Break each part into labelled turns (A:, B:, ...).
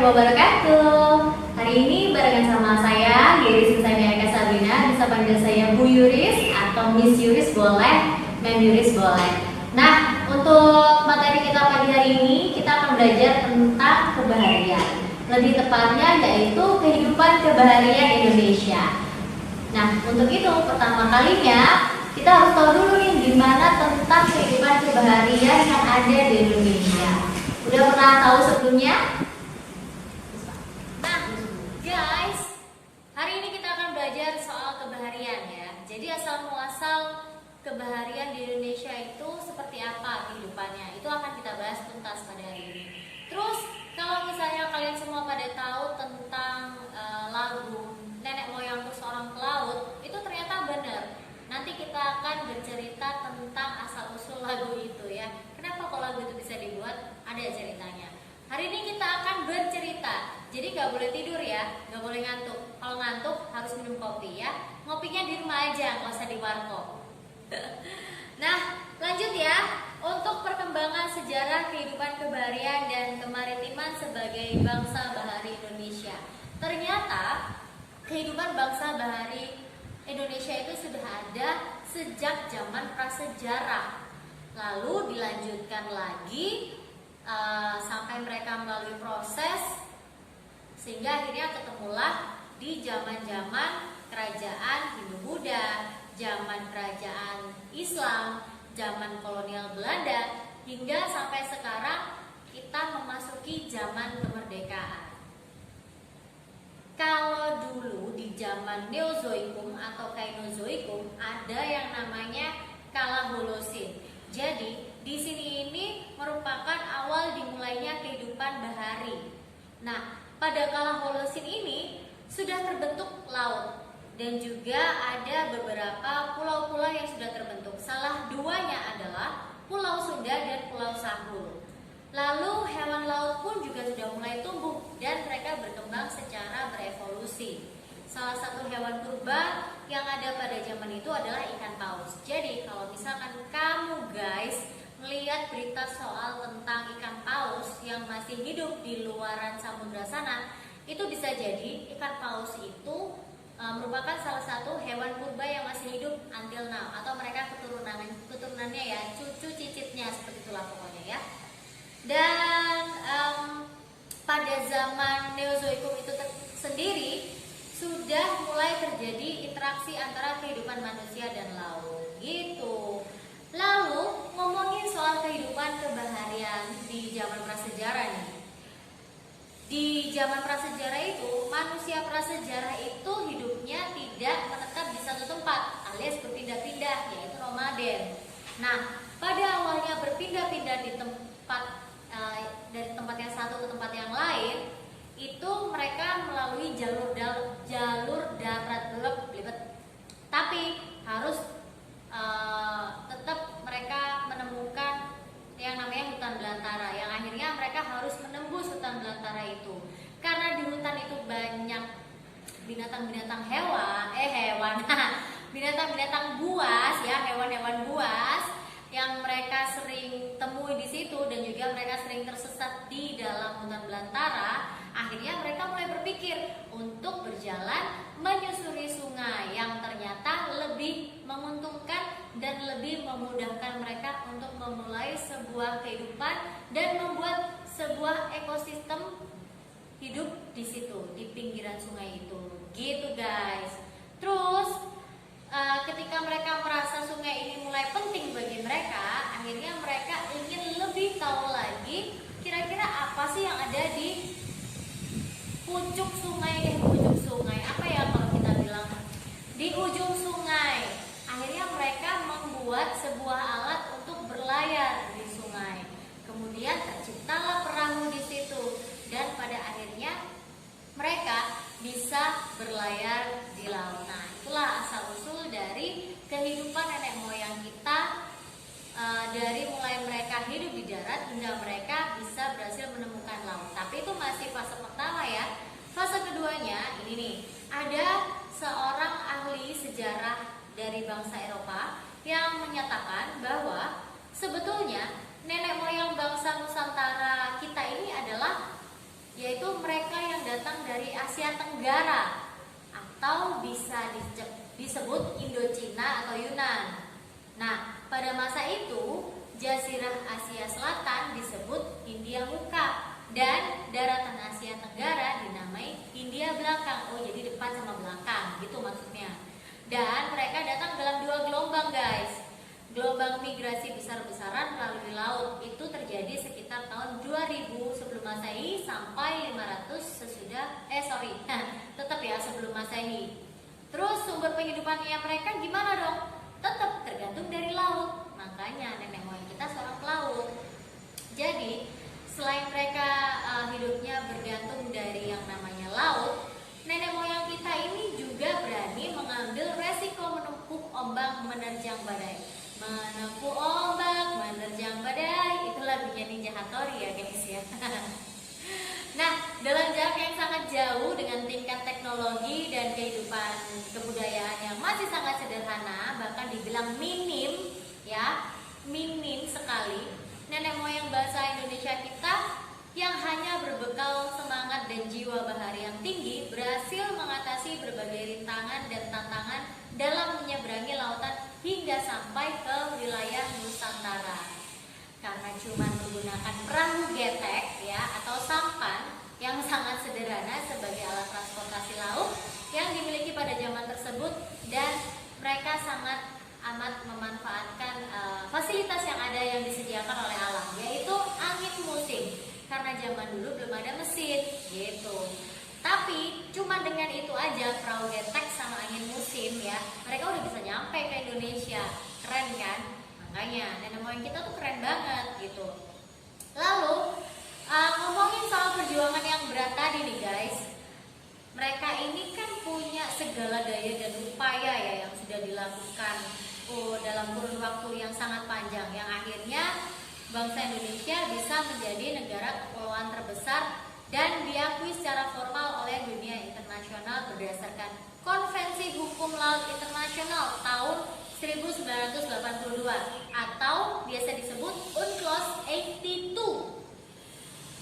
A: wabarakatuh. Hari ini barengan sama saya, Yuris Eka Sabrina, bisa panggil saya Bu Yuris atau Miss Yuris boleh, Mem Yuris boleh. Nah, untuk materi kita pagi hari ini, kita akan belajar tentang kebaharian. Lebih tepatnya yaitu kehidupan kebaharian Indonesia. Nah, untuk itu pertama kalinya kita harus tahu dulu nih gimana tentang kehidupan kebaharian yang ada di Indonesia. Udah pernah tahu sebelumnya? Nah, guys, hari ini kita akan belajar soal kebaharian ya. Jadi asal muasal kebaharian di Indonesia itu seperti apa kehidupannya, itu akan kita bahas tuntas pada hari ini. Terus kalau misalnya kalian semua pada tahu tentang lagu Nenek Moyangku Seorang Pelaut, itu ternyata benar. Nanti kita akan bercerita tentang asal usul lagu itu ya. Kenapa kok lagu itu bisa dibuat? Ada ceritanya. Hari ini kita akan bercerita. Jadi gak boleh tidur ya, gak boleh ngantuk. Kalau ngantuk harus minum kopi ya. Ngopinya di rumah aja, gak usah di warkop. Nah, lanjut ya. Untuk perkembangan sejarah kehidupan kebaharian dan kemaritiman sebagai bangsa bahari Indonesia. Ternyata kehidupan bangsa bahari Indonesia itu sudah ada sejak zaman prasejarah. Lalu dilanjutkan lagi sampai mereka melalui proses sehingga akhirnya ketemulah di zaman-zaman kerajaan Hindu-Buddha, zaman kerajaan Islam, zaman kolonial Belanda, hingga sampai sekarang kita memasuki zaman kemerdekaan. Kalau dulu di zaman Neozoikum atau Kainozoikum ada yang namanya Kala Holosin. Jadi di sini ini merupakan awal dimulainya kehidupan bahari. Nah, pada Kala Holosin ini sudah terbentuk laut dan juga ada beberapa pulau-pulau yang sudah terbentuk. Salah duanya adalah Pulau Sunda dan Pulau Sahul. Lalu hewan laut pun juga sudah mulai tumbuh dan mereka berkembang secara berevolusi. Salah satu hewan purba yang ada pada zaman itu adalah ikan paus. Jadi kalau misalkan kamu guys melihat berita soal tentang ikan paus yang masih hidup di luaran samudra sana, itu bisa jadi ikan paus itu merupakan salah satu hewan purba yang masih hidup until now, atau mereka keturunannya ya, cucu cicitnya, seperti itulah pokoknya ya. Dan pada zaman Neozoikum itu sendiri sudah mulai terjadi interaksi antara kehidupan manusia dan laut gitu. Lalu ngomongin soal kehidupan kebaharian di zaman prasejarah nih. Di zaman prasejarah itu, manusia prasejarah itu hidupnya tidak menetap di satu tempat, alias berpindah-pindah, yaitu nomaden. Nah, pada awalnya berpindah-pindah di tempat dari tempat yang satu ke tempat yang lain, itu mereka melalui jalur darat belibet. Tapi harus tetap mereka menemukan yang namanya hutan belantara, yang akhirnya mereka harus menembus hutan belantara itu. Karena di hutan itu banyak binatang-binatang binatang-binatang buas ya, hewan-hewan buas yang mereka sering temui di situ dan juga mereka sering tersesat di dalam hutan belantara. Akhirnya mereka mulai berpikir untuk berjalan menyusuri sungai yang ternyata lebih menguntungkan dan lebih memudahkan mereka untuk memulai sebuah kehidupan dan membuat sebuah ekosistem hidup di situ, di pinggiran sungai itu. Gitu guys. Terus ketika mereka merasa sungai ini mulai penting bagi mereka, akhirnya mereka ingin lebih tahu lagi kira-kira apa sih yang ada di pucuk sungai, apa ya kalau kita bilang di ujung sungai. Akhirnya mereka membuat sebuah alat untuk berlayar di sungai. Kemudian terciptalah perahu di situ dan pada akhirnya mereka bisa berlayar di laut. Nah, itulah asal usul dari kehidupan nenek moyang kita, dari mulai mereka hidup di darat hingga mereka bisa berhasil menemukan laut. Tapi itu masih fase pertama ya. Fase keduanya ini nih, ada seorang ahli sejarah dari bangsa Eropa yang menyatakan bahwa sebetulnya nenek moyang bangsa Nusantara kita ini adalah yaitu mereka yang datang dari Asia Tenggara atau bisa disebut Indochina atau Yunan. Nah, pada masa itu Jazirah Asia Selatan disebut Hindia Muka dan daratan Asia Tenggara dinamai Hindia Belakang. Oh, jadi depan sama belakang gitu maksudnya. Dan mereka datang dalam 2 gelombang, guys. Gelombang migrasi besar-besaran melalui laut itu terjadi sekitar tahun 2000 sebelum Masehi sampai 500 tetap ya sebelum Masehi. Terus sumber penghidupannya mereka gimana dong? Tetap tergantung dari laut. Makanya nenek moyang kita seorang pelaut. Jadi selain mereka hidupnya bergantung dari yang namanya laut, nenek moyang kita ini juga berani mengambil resiko menempuh ombak menerjang badai. Menempuh ombak menerjang badai, itu lagunya Ninja Hattori ya guys ya. Nah, dalam jarak yang sangat jauh dengan tingkat teknologi dan kehidupan kebudayaan yang masih sangat sederhana, bahkan dibilang minim ya, minim sekali, nenek moyang bahasa Indonesia kita yang hanya berbekal semangat dan jiwa bahari yang tinggi berhasil mengatasi berbagai rintangan dan tantangan dalam menyeberangi lautan hingga sampai ke wilayah Nusantara. Karena cuma menggunakan perahu getek ya atau sampan yang sangat sederhana sebagai alat transportasi laut yang dimiliki pada zaman tersebut, dan mereka sangat amat memanfaatkan fasilitas yang ada yang disediakan oleh alam, yaitu angin musim. Karena zaman dulu belum ada mesin gitu. Tapi cuma dengan itu aja, perahu getek sama angin musim ya, mereka udah bisa nyampe ke Indonesia. Keren kan? Makanya nenek moyang kita tuh keren banget gitu. Lalu ngomongin soal perjuangan yang berat tadi nih guys, mereka ini kan punya segala daya dan upaya ya yang sudah dilakukan dalam kurun waktu yang sangat panjang, yang akhirnya bangsa Indonesia bisa menjadi negara kepulauan terbesar dan diakui secara formal oleh dunia internasional berdasarkan Konvensi Hukum Laut Internasional tahun 1982 atau biasa disebut UNCLOS 82.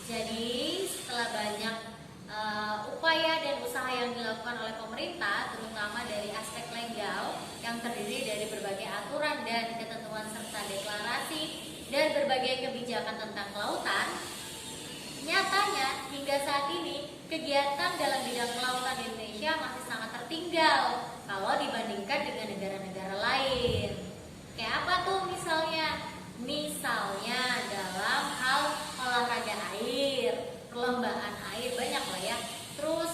A: Jadi setelah banyak upaya dan usaha yang dilakukan oleh pemerintah, terutama dari aspek legal yang terdiri dari berbagai aturan dan ketentuan serta deklarasi dan berbagai kebijakan tentang kelautan, nyatanya hingga saat ini kegiatan dalam bidang kelautan Indonesia masih sangat tertinggal kalau dibandingkan dengan negara-negara lain. Kayak apa tuh misalnya? Misalnya dalam hal olahraga air, perlombaan air, banyak lah ya. Terus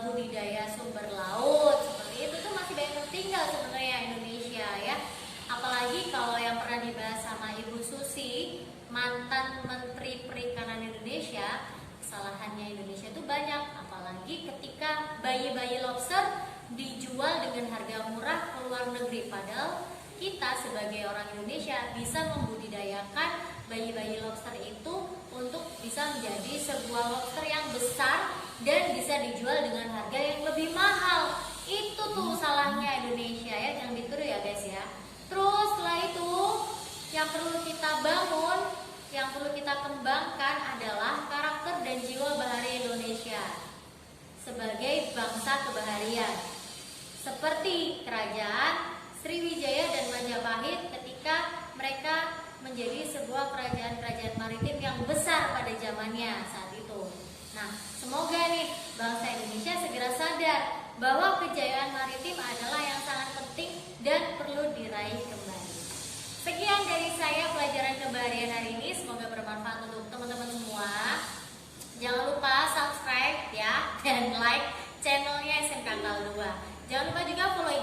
A: budidaya sumber laut, seperti itu tuh masih banyak tertinggal sebenarnya Indonesia ya. Apalagi kalau yang pernah dibahas sama Ibu Susi, mantan Menteri Perikanan Indonesia, kesalahannya Indonesia itu banyak. Apalagi ketika bayi-bayi lobster dijual dengan harga murah ke luar negeri, padahal kita sebagai orang Indonesia bisa membudidayakan bayi-bayi lobster itu untuk bisa menjadi sebuah lobster yang besar dan bisa dijual dengan harga yang lebih mahal. Itu tuh salahnya Indonesia ya, yang ditiru ya guys ya. Terus setelah itu yang perlu kita bangun, yang perlu kita kembangkan adalah karakter dan jiwa bahari Indonesia sebagai bangsa kebaharian, seperti kerajaan Sriwijaya dan Majapahit ketika mereka menjadi sebuah kerajaan-kerajaan maritim yang besar pada zamannya saat itu. Nah, semoga nih bangsa Indonesia segera sadar bahwa kejayaan maritim adalah yang sangat penting dan perlu diraih kembali. Sekian dari saya pelajaran kebaharian hari ini, semoga bermanfaat untuk teman-teman semua. Jangan lupa subscribe ya dan like channelnya SMK Kal 2. Jangan lupa juga follow